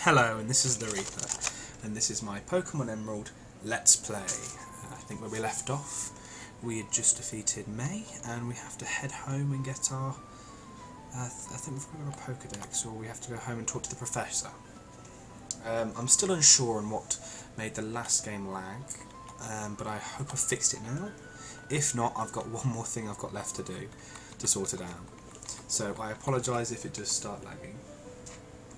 Hello, and this is the Reaper, and this is my Pokemon Emerald Let's Play. I think where we left off, we had just defeated May, and we have to head home and get our... I think we've got a Pokedex, or we have to go home and talk to the Professor. I'm still unsure on what made the last game lag, but I hope I've fixed it now. If not, I've got one more thing I've got left to do to sort it out. So I apologise if it does start lagging.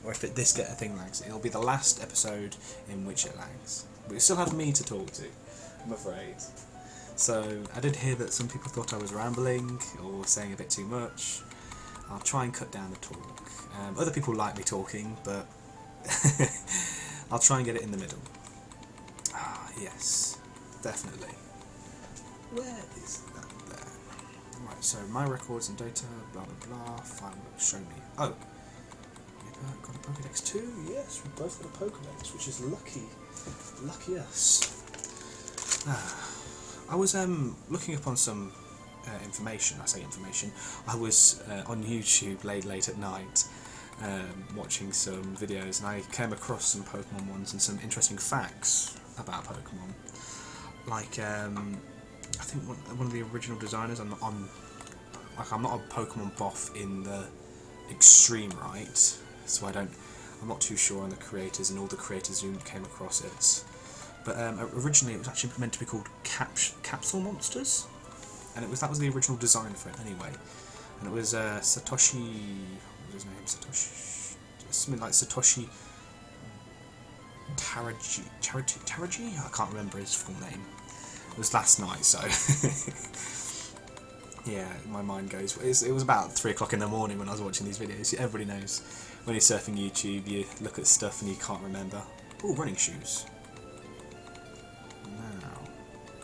Or if this thing lags. It'll be the last episode in which it lags. But you still have me to talk to, I'm afraid. So, I did hear that some people thought I was rambling, or saying a bit too much. I'll try and cut down the talk. Other people like me talking, but I'll try and get it in the middle. Ah, yes. Definitely. Where is that there? Right, so my records and data, blah blah blah, file will show me. Oh! Got a Pokedex too? Yes, we both got a Pokedex, which is lucky. Lucky us. I was looking up on some information. I say information. I was on YouTube late at night watching some videos, and I came across some Pokemon ones and some interesting facts about Pokemon. Like I think one of the original designers. I'm not a Pokemon buff in the extreme right. So I'm not too sure on the creators and all the creators who came across it. But originally it was actually meant to be called Capsule Monsters, and that was the original design for it anyway. And it was Satoshi, what was his name? Something like Satoshi Taraji? I can't remember his full name. It was last night, so yeah, my mind goes. It was about 3 o'clock in the morning when I was watching these videos. Everybody knows when you're surfing YouTube, you look at stuff and you can't remember. Oh, running shoes. Now,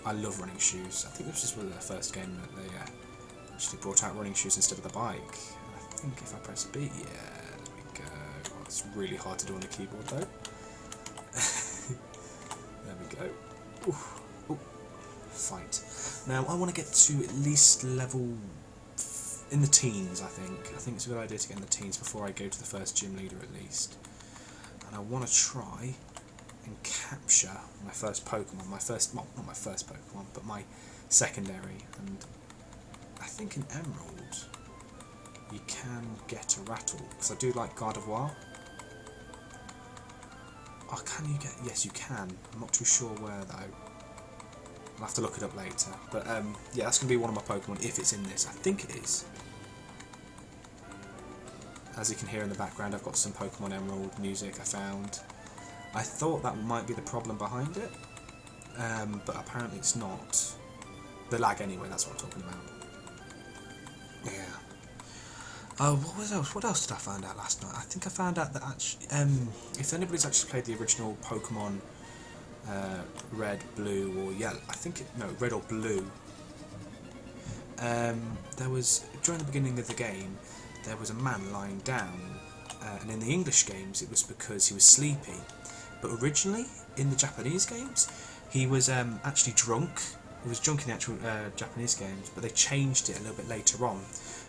I love running shoes. I think this was the first game that they actually brought out running shoes instead of the bike. And I think if I press B, yeah, there we go. Oh, it's really hard to do on the keyboard though. There we go. Ooh. Fight. Now I want to get to at least level in the teens. I think it's a good idea to get in the teens before I go to the first gym leader at least. And I want to try and capture my first Pokemon. Not my first Pokemon, but my secondary. And I think in Emerald you can get a Rattle, because I do like Gardevoir. Oh, can you get? Yes, you can. I'm not too sure where though. I'll have to look it up later. But yeah, that's going to be one of my Pokemon if it's in this. I think it is. As you can hear in the background, I've got some Pokemon Emerald music I found. I thought that might be the problem behind it, but apparently it's not. The lag anyway, that's what I'm talking about. Yeah. What else did I find out last night? I think I found out that actually, if anybody's actually played the original Pokemon Red, Blue, or Yellow. Red or Blue. There was, during the beginning of the game, there was a man lying down, and in the English games it was because he was sleepy. But originally, in the Japanese games, he was actually drunk. He was drunk in the actual Japanese games, but they changed it a little bit later on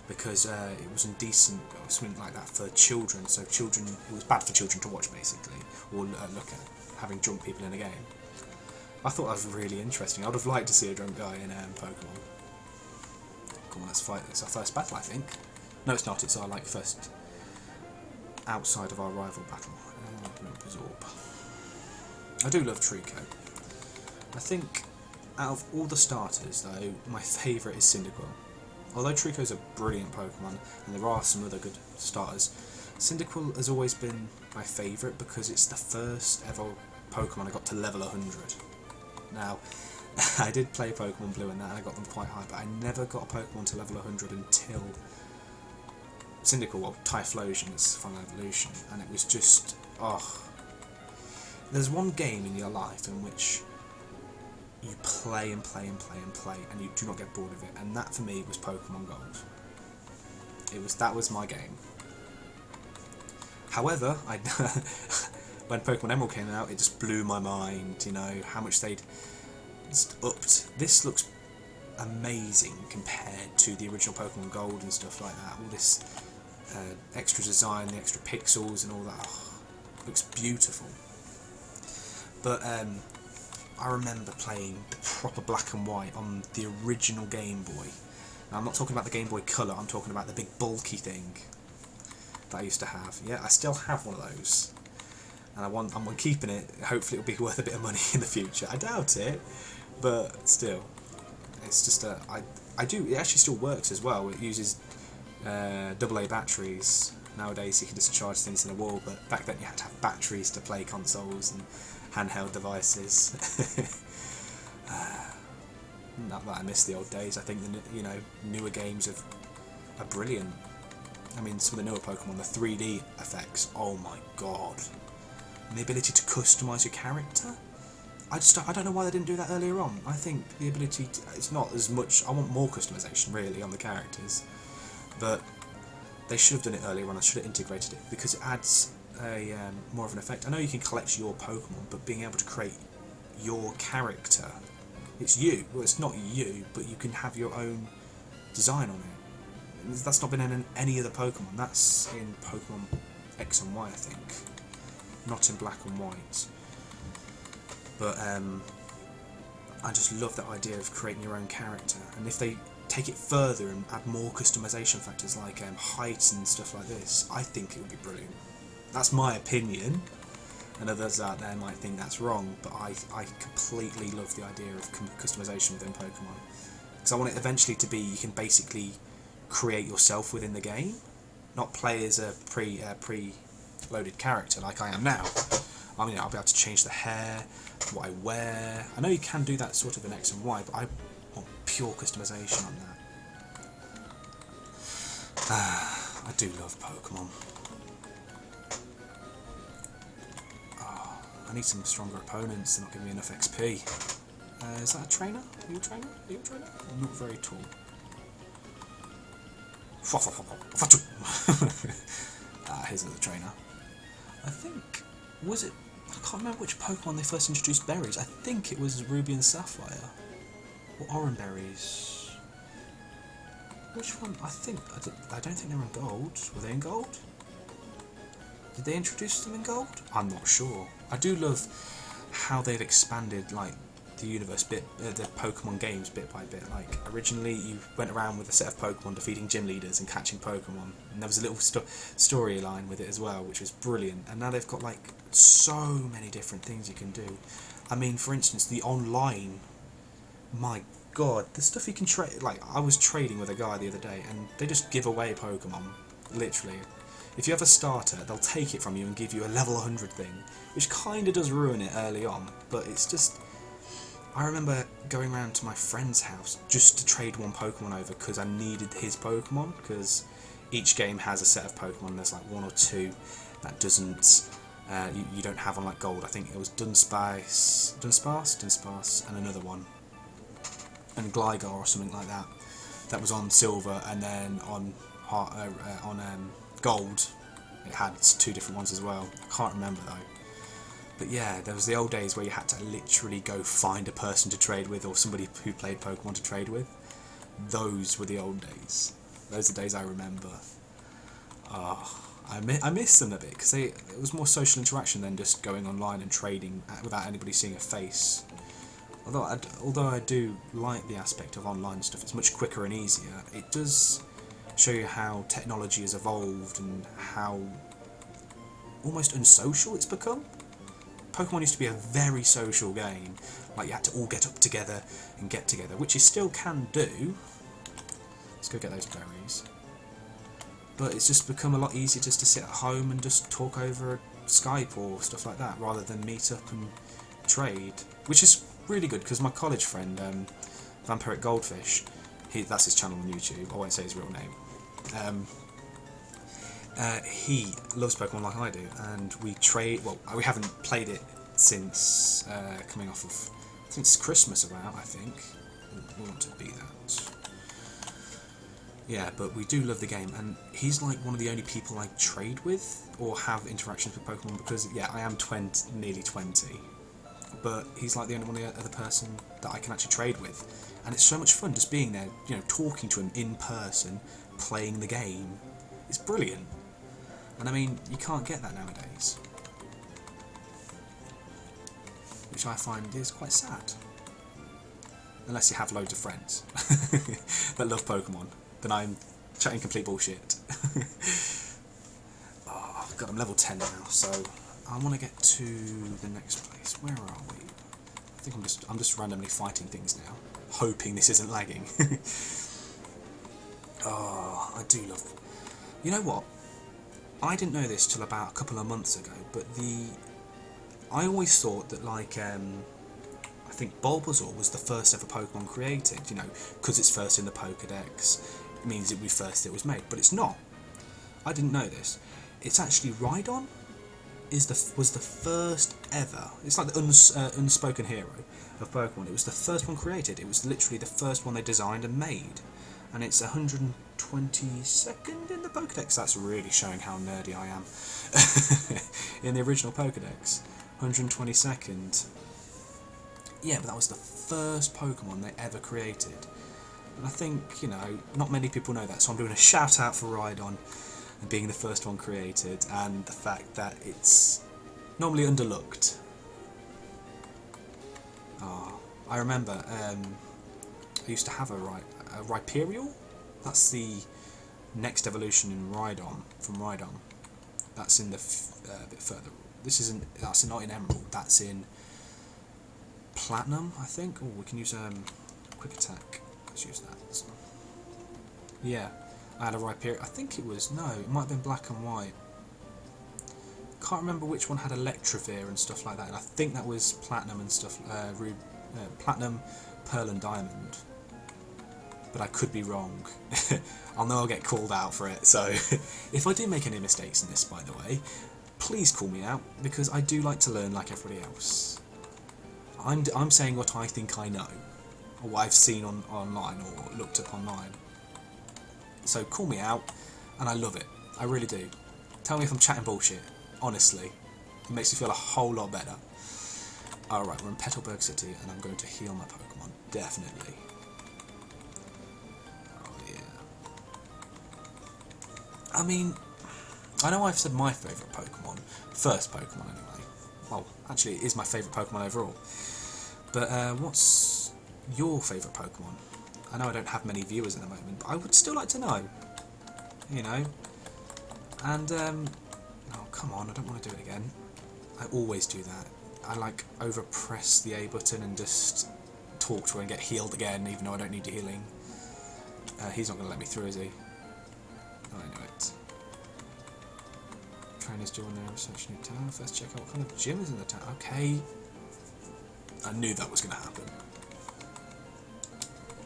because it was indecent or something like that for children. So it was bad for children to watch basically, or look at. Having drunk people in a game. I thought that was really interesting. I would have liked to see a drunk guy in Pokemon. Come on, let's fight. It's our first battle, I think. No, it's not. It's our first outside of our rival battle. Absorb. I do love Trico. I think out of all the starters, though, my favourite is Cyndaquil. Although Trico's a brilliant Pokemon, and there are some other good starters, Cyndaquil has always been my favourite because it's the first ever Pokemon I got to level 100. Now, I did play Pokemon Blue and that, and I got them quite high, but I never got a Pokemon to level 100 until Cyndaquil, well, Typhlosion's final evolution, and it was just, There's one game in your life in which you play and play and play and play, and you do not get bored of it, and that for me was Pokemon Gold. That was my game. However, when Pokemon Emerald came out, it just blew my mind, how much they'd upped. This looks amazing compared to the original Pokemon Gold and stuff like that. All this extra design, the extra pixels and all that. Looks beautiful. But I remember playing the proper black and white on the original Game Boy. Now, I'm not talking about the Game Boy Color, I'm talking about the big bulky thing that I used to have. Yeah, I still have one of those. And I'm keeping it. Hopefully it'll be worth a bit of money in the future. I doubt it, but still. It's just it actually still works as well. It uses AA batteries. Nowadays you can just charge things in a wall, but back then you had to have batteries to play consoles and handheld devices. Not that I miss the old days. I think the newer games are brilliant. I mean, some of the newer Pokemon, the 3D effects, oh my god. And the ability to customise your character? I don't know why they didn't do that earlier on. I think the ability to, it's not as much, I want more customisation really on the characters, but they should have done it earlier on. I should have integrated it because it adds a more of an effect. I know you can collect your Pokemon, but being able to create your character, it's you. Well, it's not you, but you can have your own design on it. That's not been in any other Pokemon. That's in Pokemon X and Y, I think. Not in black and white. But I just love that idea of creating your own character. And if they take it further and add more customization factors like height and stuff like this, I think it would be brilliant. That's my opinion. And others out there might think that's wrong, but I completely love the idea of customization within Pokemon. Because I want it eventually to be you can basically create yourself within the game, not play as a pre-loaded character like I am now. I mean, I'll be able to change the hair, what I wear. I know you can do that sort of in X and Y, but I want pure customization on that. I do love Pokemon. I need some stronger opponents. They're not giving me enough XP. Is that a trainer? Are you a trainer? Are you a trainer? I'm not very tall. Here's another trainer. I think, was it, I can't remember which Pokemon they first introduced berries. I think it was Ruby and Sapphire. Or Orange berries. Which one? I don't think they were in Gold. Were they in Gold? Did they introduce them in Gold? I'm not sure. I do love how they've expanded like the universe the Pokemon games bit by bit. Like originally you went around with a set of Pokemon defeating gym leaders and catching Pokemon, and there was a little storyline with it as well, which was brilliant. And now they've got like so many different things you can do. I mean, for instance, the online, my god, the stuff you can trade. Like I was trading with a guy the other day, and they just give away Pokemon, literally. If you have a starter, they'll take it from you and give you a level 100 thing, which kind of does ruin it early on, but it's just... I remember going around to my friend's house just to trade one Pokemon over because I needed his Pokemon, because each game has a set of Pokemon. There's like one or two that doesn't... you don't have on like Gold. I think it was Dunsparce, and another one. And Gligar or something like that. That was on Silver, and then on Gold, it had two different ones as well. I can't remember though. But yeah, there was the old days where you had to literally go find a person to trade with, or somebody who played Pokemon to trade with. Those were the old days. Those are the days I remember. I miss them a bit, because it was more social interaction than just going online and trading without anybody seeing a face. Although I do like the aspect of online stuff, it's much quicker and easier. It does show you how technology has evolved and how almost unsocial it's become. Pokemon used to be a very social game, like you had to all get up together and get together, which you still can do. Let's go get those berries. But it's just become a lot easier just to sit at home and just talk over Skype or stuff like that, rather than meet up and trade, which is really good, because my college friend, Vampiric Goldfish, that's his channel on YouTube, I won't say his real name. He loves Pokemon like I do, and we trade. Well, we haven't played it since coming off of since Christmas about. I think we want to be that. Yeah, but we do love the game, and he's like one of the only people I trade with or have interactions with Pokemon, because yeah, I am nearly 20, but he's like the only other person that I can actually trade with, and it's so much fun just being there, you know, talking to him in person, playing the game. It's brilliant. And I mean, you can't get that nowadays. which I find is quite sad. Unless you have loads of friends that love Pokemon, then I'm chatting complete bullshit. Oh god, I'm level 10 now, so I want to get to the next place. Where are we? I think I'm just randomly fighting things now, hoping this isn't lagging. Oh, I do love... You know what? I didn't know this till about a couple of months ago, but I always thought that, like, I think Bulbasaur was the first ever Pokemon created, you know, because it's first in the Pokedex, it means it was first it was made, but it's not. I didn't know this. It's actually Rhydon was the first ever, it's like the unspoken hero of Pokemon. It was the first one created, it was literally the first one they designed and made. And it's 122nd in the Pokedex. That's really showing how nerdy I am. In the original Pokedex, 122nd. Yeah, but that was the first Pokemon they ever created. And I think, you know, not many people know that, so I'm doing a shout out for Rhydon and being the first one created, and the fact that it's normally underlooked. Oh, I remember, I used to have a Rhyperior. That's the next evolution in Rhydon, from Rhydon. That's in the bit further. That's not in Emerald. That's in Platinum, I think. Oh, we can use quick attack. Let's use that. Yeah, I had a Rhyperior. I think it was it might have been black and white. Can't remember which one had Electrovir and stuff like that. And I think that was Platinum and stuff. Platinum, Pearl and Diamond. But I could be wrong. I know I'll get called out for it, so if I do make any mistakes in this, by the way, please call me out, because I do like to learn like everybody else. I'm saying what I think I know, or what I've seen online, or looked up online. So call me out, and I love it. I really do. Tell me if I'm chatting bullshit, honestly. It makes me feel a whole lot better. Alright, we're in Petalburg City, and I'm going to heal my Pokemon, definitely. I mean, I know I've said my favourite Pokemon, first Pokemon anyway. Well, actually it is my favourite Pokemon overall. But what's your favourite Pokemon? I know I don't have many viewers at the moment, but I would still like to know. You know? And, oh come on, I don't want to do it again. I always do that. I like overpress the A button and just talk to her and get healed again, even though I don't need the healing. He's not going to let me through, is he? Oh, I know it. Trainers join their research new town. First check out what kind of gym is in the town. Okay. I knew that was going to happen.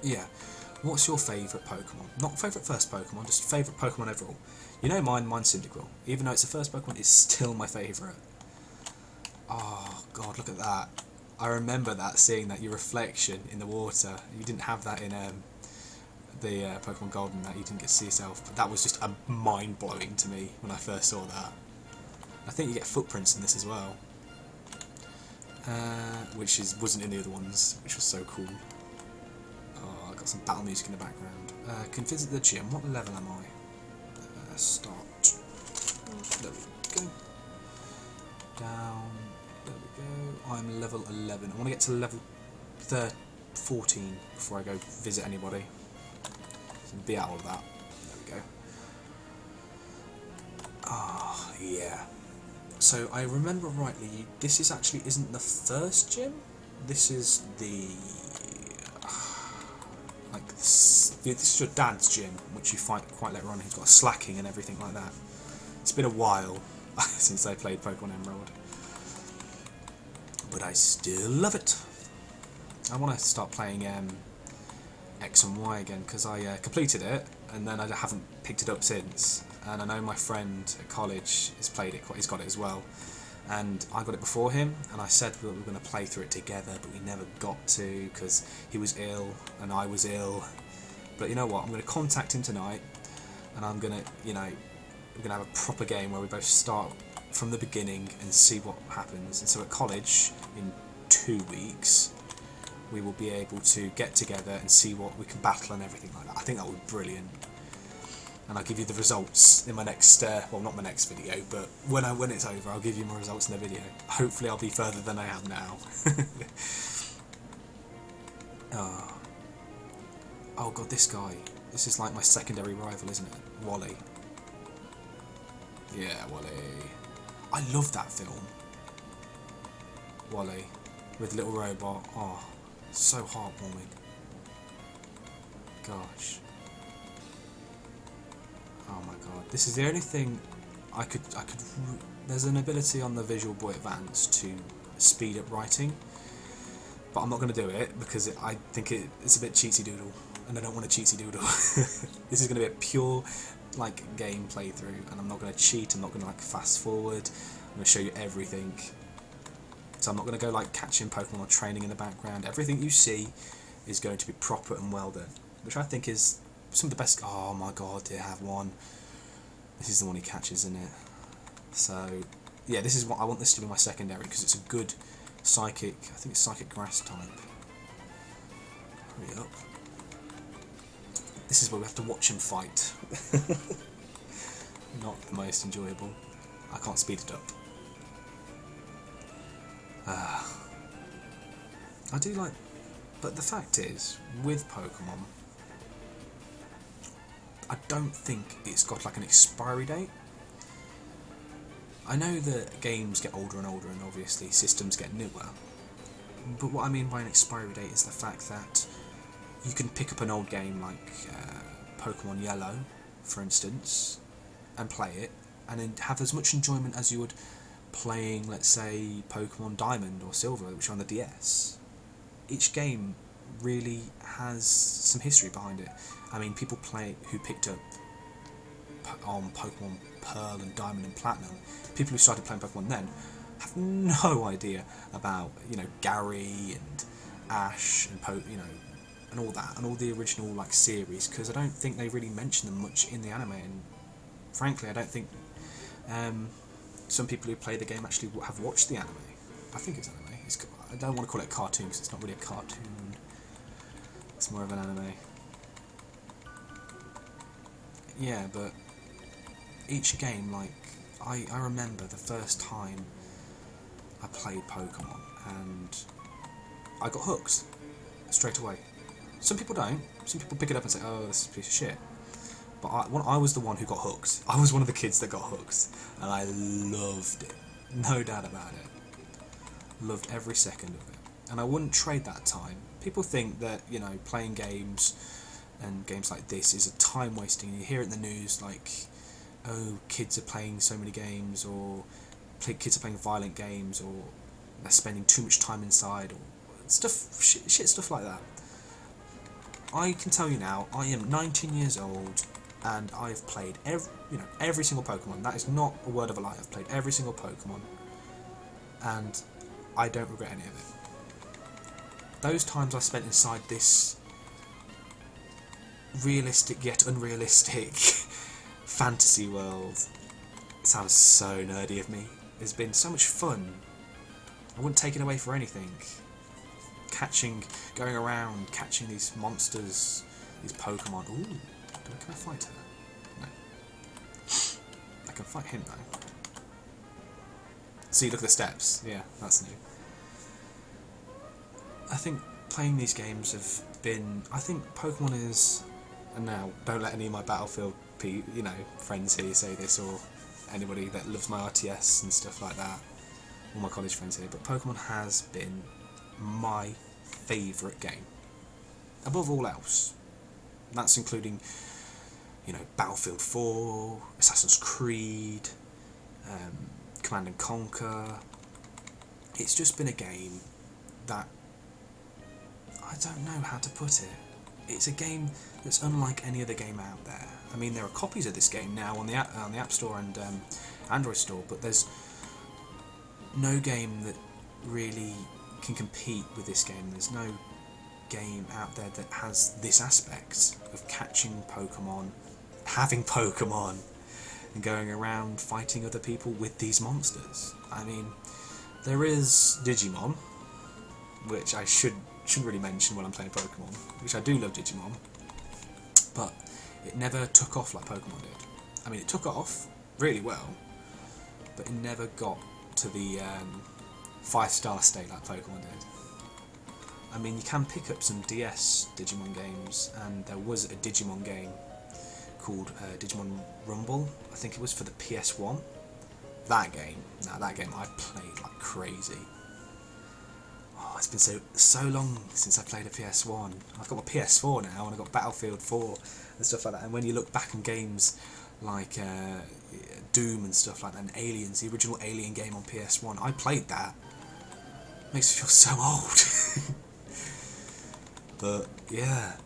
Yeah. What's your favourite Pokemon? Not favourite first Pokemon, just favourite Pokemon overall. You know mine's Cyndaquil. Even though it's the first Pokemon, it's still my favourite. Oh, God, look at that. I remember that, seeing that, your reflection in the water. You didn't have that in the Pokemon Golden, that you didn't get to see yourself, but that was just mind-blowing to me when I first saw that. I think you get footprints in this as well, which wasn't in the other ones, which was so cool. Oh, I got some battle music in the background. Can visit the gym. What level am I? Start. There we go. Down. There we go. I'm level 11. I want to get to level 14 before I go visit anybody. Be out of that. There we go. Ah, yeah. So I remember rightly, this isn't the first gym. This is the this is your dad's gym, which you fight quite later on. He's got a slacking and everything like that. It's been a while since I played Pokemon Emerald, but I still love it. I want to start playing X and Y again, because I completed it and then I haven't picked it up since, and I know my friend at college has played it, he's got it as well, and I got it before him, and I said we were going to play through it together, but we never got to because he was ill and I was ill. But you know what, I'm going to contact him tonight, and I'm going to, we're going to have a proper game where we both start from the beginning and see what happens. And so at college in 2 weeks we will be able to get together and see what we can battle and everything like that. I think that would be brilliant. and I'll give you the results in my next, well, not my next video, but when it's over, I'll give you my results in the video. Hopefully I'll be further than I am now. Oh god, this guy. This is like my secondary rival, isn't it? Wally. Yeah, Wally. I love that film. Wally. With Little Robot. Oh, so heartwarming. Gosh. Oh my god. This is the only thing I could there's an ability on the Visual Boy Advance to speed up writing, but I'm not going to do it because I think it's a bit cheatsy doodle, and I don't want a cheatsy doodle. This is going to be a pure like game playthrough, and I'm not going to cheat. I'm not going to like fast forward. I'm going to show you everything. So I'm not going to go like catching Pokemon or training in the background. Everything you see is going to be proper and well done, which I think is some of the best. Oh my god, they have one. This is the one he catches, isn't it? So yeah, this is what I want this to be my secondary, because it's a good psychic. I think it's psychic grass type. Hurry up. This is where we have to watch him fight. Not the most enjoyable. I can't speed it up. I do like, but the fact is, with Pokemon, I don't think it's got like an expiry date. I know that games get older and older, and obviously systems get newer, but what I mean by an expiry date is the fact that you can pick up an old game like Pokemon Yellow, for instance, and play it, and then have as much enjoyment as you would playing, let's say, Pokemon Diamond or Silver, which are on the DS. Each game really has some history behind it. I mean, people who picked up on Pokemon Pearl and Diamond and Platinum, people who started playing Pokemon then, have no idea about, you know, Gary and Ash and and all that, and all the original like series, because I don't think they really mention them much in the anime, and frankly I don't think some people who play the game actually have watched the anime. I think it's anime. I don't want to call it a cartoon because it's not really a cartoon. It's more of an anime. Yeah, but each game, like, I remember the first time I played Pokemon and I got hooked straight away. Some people don't. Some people pick it up and say, oh, this is a piece of shit. But I was the one who got hooked. I was one of the kids that got hooked, and I loved it. No doubt about it. Loved every second of it. And I wouldn't trade that time. People think that, you know, playing games and games like this is a time wasting. You hear it in the news like, oh, kids are playing so many games, or kids are playing violent games, or they're spending too much time inside, or shit stuff like that. I can tell you now, I am 19 years old, and I've played every single Pokemon. That is not a word of a lie. I've played every single Pokemon, and I don't regret any of it. Those times I spent inside this realistic yet unrealistic fantasy world, it sounds so nerdy of me, it's been so much fun. I wouldn't take it away for anything. Going around catching these monsters, these Pokemon. Ooh, can I fight her? No. I can fight him though. See, look at the steps. Yeah, that's new. I think playing these games have been. I think Pokemon is. And now, don't let any of my Battlefield friends here say this, or anybody that loves my RTS and stuff like that, all my college friends here. But Pokemon has been my favourite game above all else. That's including, Battlefield 4, Assassin's Creed, Command and Conquer. It's just been a game that I don't know how to put it. It's a game that's unlike any other game out there. I mean, there are copies of this game now on the App Store and Android Store, but there's no game that really can compete with this game. There's no game out there that has this aspect of catching Pokemon, having Pokemon, and going around fighting other people with these monsters. I mean, there is Digimon, which I shouldn't really mention when I'm playing Pokemon, which I do love Digimon, but it never took off like Pokemon did. I mean, it took off really well, but it never got to the 5-star state like Pokemon did. I mean, you can pick up some DS Digimon games, and there was a Digimon game called Digimon Rumble. I think it was for the PS1. That game I played like crazy. Oh, it's been so long since I played a PS1. I've got my PS4 now, and I've got Battlefield 4 and stuff like that. And when you look back on games like Doom and stuff like that, and Aliens, the original Alien game on PS1, I played that. Makes me feel so old. But yeah,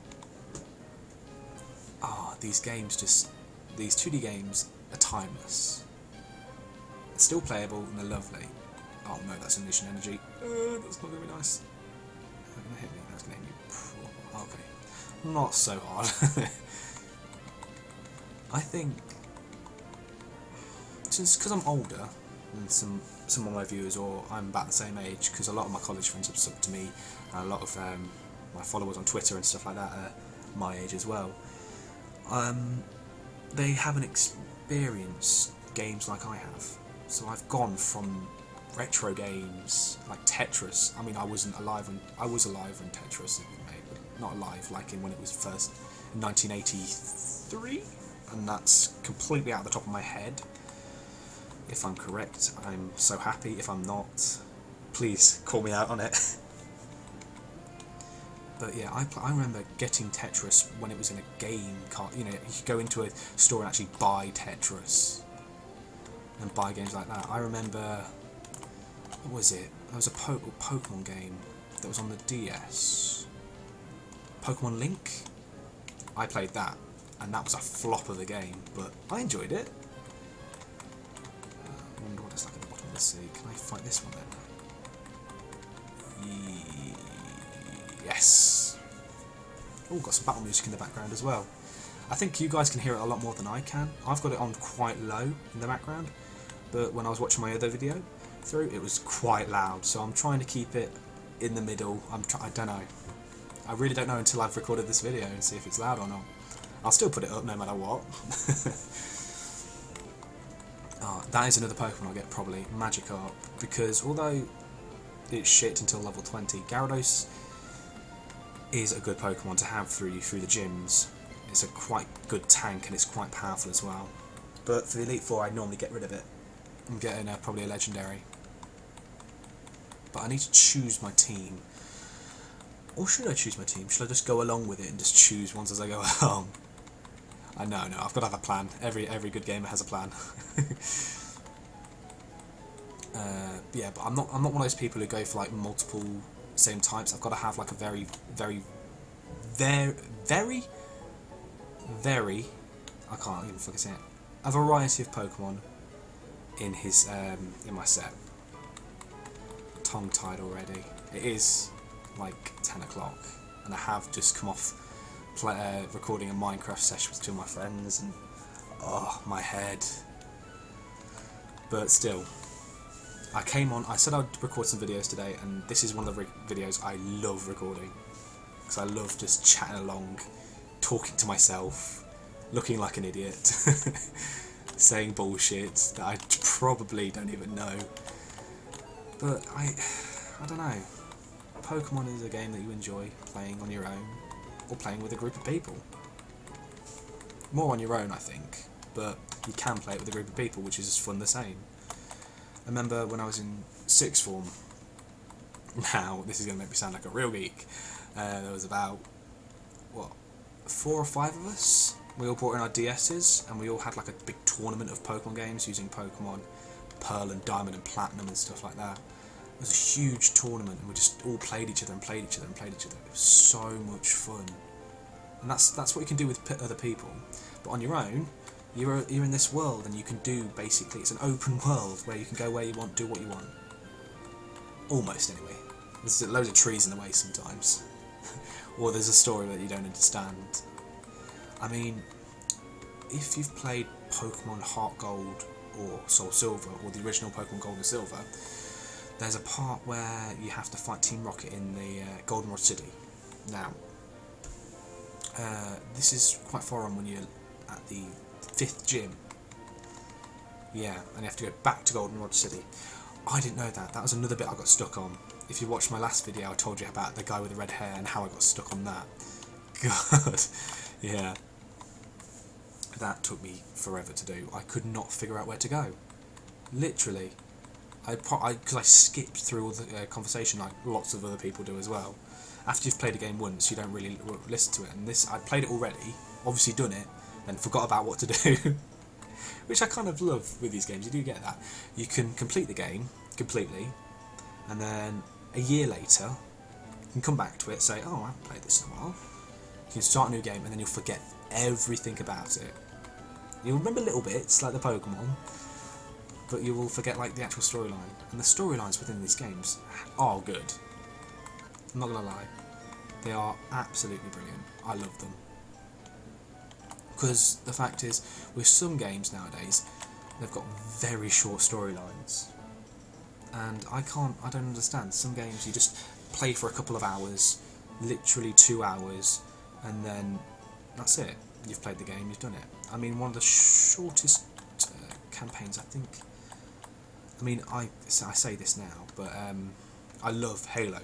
these 2D games are timeless. They're still playable and they're lovely. Oh no, that's Ignition Energy. That's not going to be nice. That's going to hit me. That's going to hit me. Okay, not so hard. I think because I'm older than some of my viewers, or I'm about the same age, because a lot of my college friends have stuck to me, and a lot of my followers on Twitter and stuff like that are my age as well. They haven't experienced games like I have, so I've gone from retro games like Tetris. I mean, I was alive when Tetris was made, but not alive like in when it was first in 1983, and that's completely out of the top of my head. If I'm correct, I'm so happy. If I'm not, please call me out on it. But yeah, I remember getting Tetris when it was in a game cart. You know, you could go into a store and actually buy Tetris and buy games like that. I remember, what was it? There was a Pokemon game that was on the DS. Pokemon Link? I played that, and that was a flop of a game, but I enjoyed it. I wonder what it's like at the bottom of the sea. Can I fight this one then? Yes. Oh, got some battle music in the background as well. I think you guys can hear it a lot more than I can. I've got it on quite low in the background, but when I was watching my other video through, it was quite loud. So I'm trying to keep it in the middle. I don't know. I really don't know until I've recorded this video and see if it's loud or not. I'll still put it up no matter what. That is another Pokemon I'll get probably, Magikarp, because although it's shit until level 20, Gyarados is a good Pokemon to have through the gyms. It's a quite good tank and it's quite powerful as well. But for the Elite Four, I'd normally get rid of it. I'm getting probably a Legendary. But I need to choose my team. Or should I choose my team? Should I just go along with it and just choose ones as I go along? No, I've got to have a plan. Every good gamer has a plan. Yeah, but I'm not one of those people who go for like multiple same types. I've got to have like a very I can't even fucking say it. A variety of Pokemon in his in my set. Tongue-tied already. It is like 10 o'clock, and I have just come off recording a Minecraft session with two of my friends, and oh, my head. But still, I said I'd record some videos today, and this is one of the videos I love recording, because I love just chatting along, talking to myself, looking like an idiot, saying bullshit that I probably don't even know. But I don't know. Pokemon is a game that you enjoy playing on your own, or playing with a group of people. More on your own, I think, but you can play it with a group of people, which is as fun the same. I remember when I was in sixth form, now this is going to make me sound like a real geek, there was about, 4 or 5 of us. We all brought in our DS's, and we all had like a big tournament of Pokemon games using Pokemon Pearl and Diamond and Platinum and stuff like that. It was a huge tournament, and we just all played each other and played each other and played each other. It was so much fun, and that's what you can do with other people. But on your own, you're in this world, and you can do basically, it's an open world where you can go where you want, do what you want. Almost anyway. There's loads of trees in the way sometimes, or there's a story that you don't understand. I mean, if you've played Pokemon Heart Gold or Soul Silver, or the original Pokemon Gold and Silver, there's a part where you have to fight Team Rocket in the Goldenrod City. Now, This is quite far on when you're at the 5th gym. Yeah, and you have to go back to Goldenrod City. I didn't know that. That was another bit I got stuck on. If you watched my last video, I told you about the guy with the red hair and how I got stuck on that. God, yeah. That took me forever to do. I could not figure out where to go. Literally. Because I skipped through all the conversation like lots of other people do as well. After you've played a game once, you don't really listen to it. And this, I'd played it already, obviously done it, then forgot about what to do. Which I kind of love with these games. You do get that. You can complete the game completely, and then a year later, you can come back to it, say, oh, I haven't played this in a while. You can start a new game, and then you'll forget everything about it. You'll remember little bits, like the Pokemon, but you will forget like the actual storyline. And the storylines within these games are good. I'm not gonna lie, they are absolutely brilliant. I love them. Because the fact is, with some games nowadays, they've got very short storylines, and I don't understand. Some games you just play for a couple of hours, literally 2 hours, and then that's it. You've played the game, you've done it. I mean, one of the shortest campaigns, I think. I mean, I say this now, but I love Halo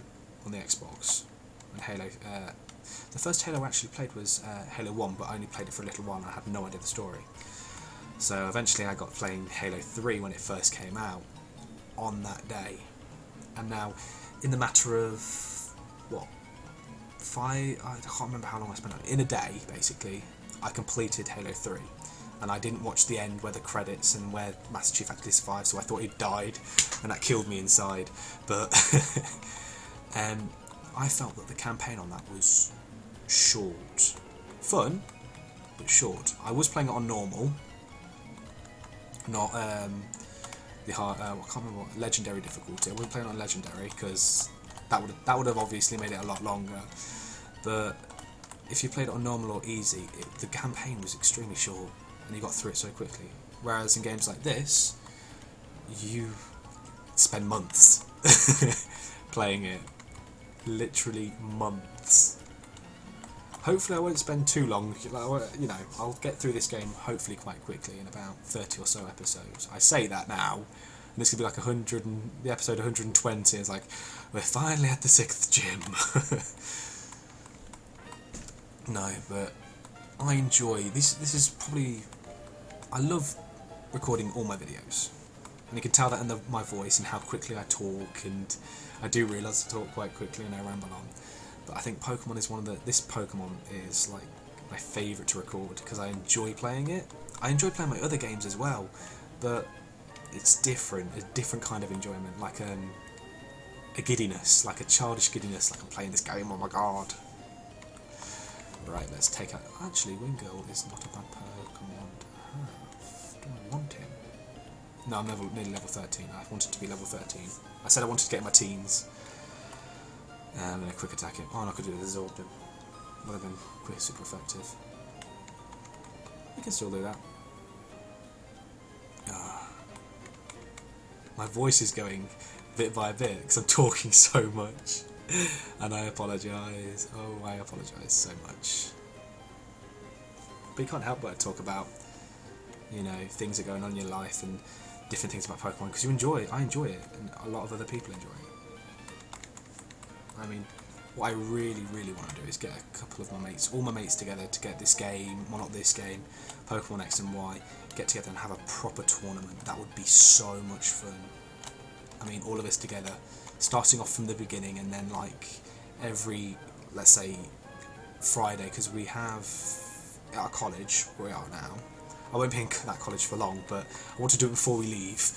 on the Xbox, and Halo. The first Halo I actually played was Halo 1, but I only played it for a little while and I had no idea the story. So eventually I got playing Halo 3 when it first came out, on that day. And now, in the matter of, what, 5, I can't remember how long I spent on it. In a day, basically, I completed Halo 3. And I didn't watch the end where the credits and where Master Chief actually survived, so I thought he'd died, and that killed me inside. But I felt that the campaign on that was short. Fun, but short. I was playing it on normal, not the hard, I can't remember what, legendary difficulty. I wasn't playing on legendary because that would have obviously made it a lot longer. But if you played it on normal or easy, the campaign was extremely short and you got through it so quickly. Whereas in games like this, you spend months playing it. Literally months. Hopefully I won't spend too long, you know, I'll get through this game hopefully quite quickly in about 30 or so episodes. I say that now, and this could be like the episode 120 is like, we're finally at the 6th gym. No, but I enjoy, this is probably, I love recording all my videos. And you can tell that in my voice and how quickly I talk, and I do realise I talk quite quickly and I ramble on. But I think Pokemon is this Pokemon is like my favourite to record because I enjoy playing it. I enjoy playing my other games as well, but it's different, a different kind of enjoyment, like a giddiness, like a childish giddiness, like I'm playing this game, oh my god. Right, let's take out, actually Wingull is not a bad Pokemon to have. Do I want him? No, I'm nearly level 13. I wanted to be level 13. I said I wanted to get in my teens. And then a quick attack him. Oh, and I could do the Absorb him. Would have been quick, super effective. We can still do that. My voice is going bit by bit because I'm talking so much. And I apologise. Oh, I apologise so much. But you can't help but talk about, you know, things that are going on in your life and different things about Pokemon because you enjoy it. I enjoy it, and a lot of other people enjoy it. I mean, what I really, really want to do is get a couple of my mates, all my mates together to get this game, well not this game, Pokemon X and Y, get together and have a proper tournament. That would be so much fun. I mean, all of us together, starting off from the beginning and then like every, let's say, Friday, because we have, at our college, where we are now, I won't be in that college for long, but I want to do it before we leave.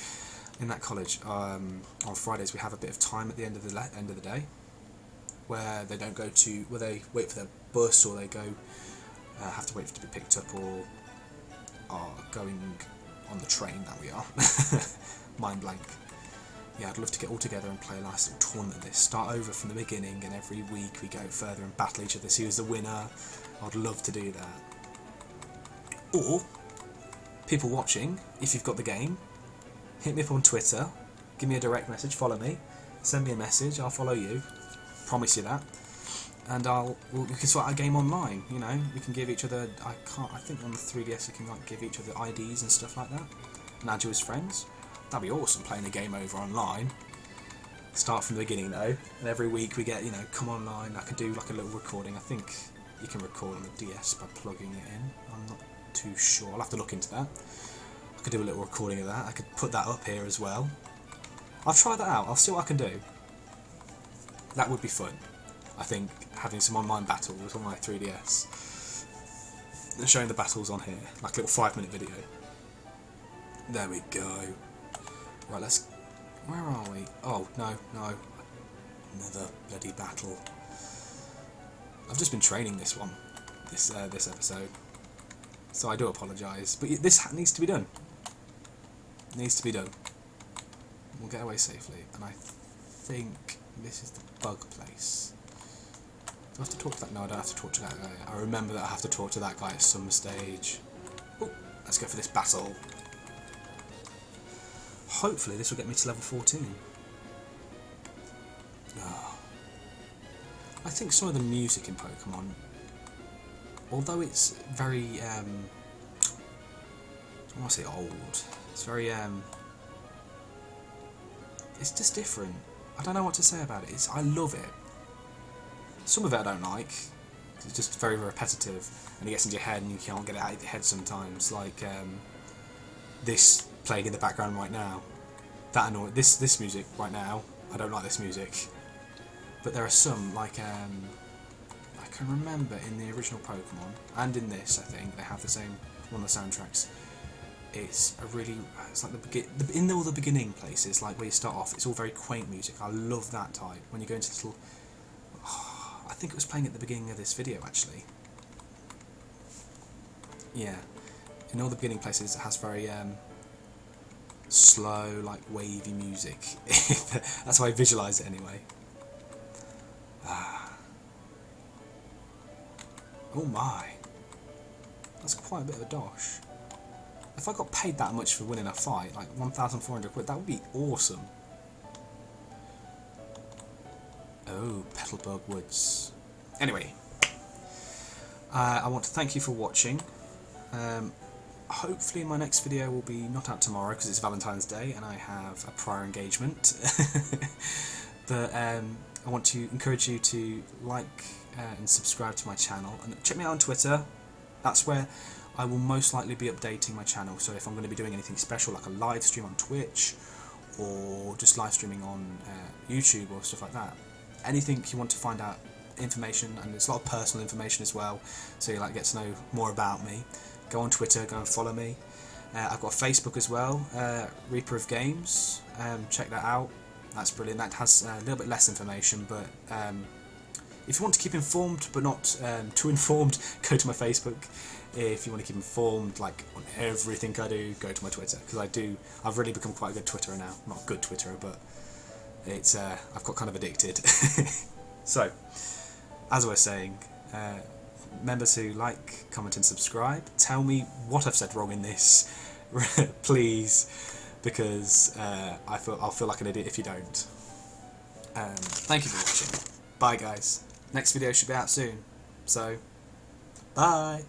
In that college, on Fridays we have a bit of time at the end of the day, where they don't go to, where they wait for their bus, or they go have to wait to be picked up, or are going on the train that we are. Mind blank. Yeah, I'd love to get all together and play a nice little tournament of this. Start over from the beginning, and every week we go further and battle each other, see who's the winner. I'd love to do that. Or, people watching, if you've got the game, hit me up on Twitter, give me a direct message, follow me, send me a message, I'll follow you. Promise you that. and we can sort out a game online. You know, we can give each other. I think on the 3DS you can like give each other IDs and stuff like that, and add you as friends. That'd be awesome, playing a game over online. Start from the beginning though, and every week we get, you know, come online. I could do like a little recording. I think you can record on the DS by plugging it in. I'm not too sure. I'll have to look into that. I could do a little recording of that. I could put that up here as well. I'll try that out. I'll see what I can do. That would be fun. I think having some online battles on my 3DS and showing the battles on here, like a little 5-minute video. There we go. Right, let's... Where are we? Oh, no. Another bloody battle. I've just been training this one, this episode. So I do apologise, but this needs to be done. It needs to be done. We'll get away safely, and I think this is the bug place. Do I have to talk to that? No, I don't have to talk to that guy. I remember that I have to talk to that guy at some stage. Oh, let's go for this battle. Hopefully this will get me to level 14. Oh. I think some of the music in Pokemon, although it's very, I don't want to say old, it's very, it's just different. I don't know what to say about it. I love it. Some of it I don't like. It's just very repetitive, and it gets into your head and you can't get it out of your head sometimes. Like this playing in the background right now. That annoys. This music right now. I don't like this music. But there are some like I can remember in the original Pokemon and in this, I think they have the same one of the soundtracks. It's like in all the beginning places, like where you start off, it's all very quaint music. I love that type. When you go into this little, I think it was playing at the beginning of this video actually. Yeah, in all the beginning places, it has very slow, like wavy music. That's how I visualise it anyway. Oh my, that's quite a bit of a dosh. If I got paid that much for winning a fight, like 1,400 quid, that would be awesome. Oh, Petalburg Woods. Anyway, I want to thank you for watching. Hopefully my next video will be not out tomorrow because it's Valentine's Day and I have a prior engagement. But I want to encourage you to like and subscribe to my channel, and check me out on Twitter. That's where I will most likely be updating my channel. So if I'm going to be doing anything special like a live stream on Twitch or just live streaming on YouTube or stuff like that, anything you want to find out information, and there's a lot of personal information as well, so you like get to know more about me, go on Twitter, go and follow me. I've got a Facebook as well, Reaper of Games. Check that out. That's brilliant. That has a little bit less information, but if you want to keep informed but not too informed, go to my Facebook. If you want to keep informed like on everything I do, go to my Twitter, because I've really become quite a good Twitterer now. Not a good Twitterer, but it's I've got kind of addicted. So, as I was saying, remember to like, comment and subscribe. Tell me what I've said wrong in this, please, because I'll feel like an idiot if you don't. Thank you for watching. Bye guys. Next video should be out soon. So, bye.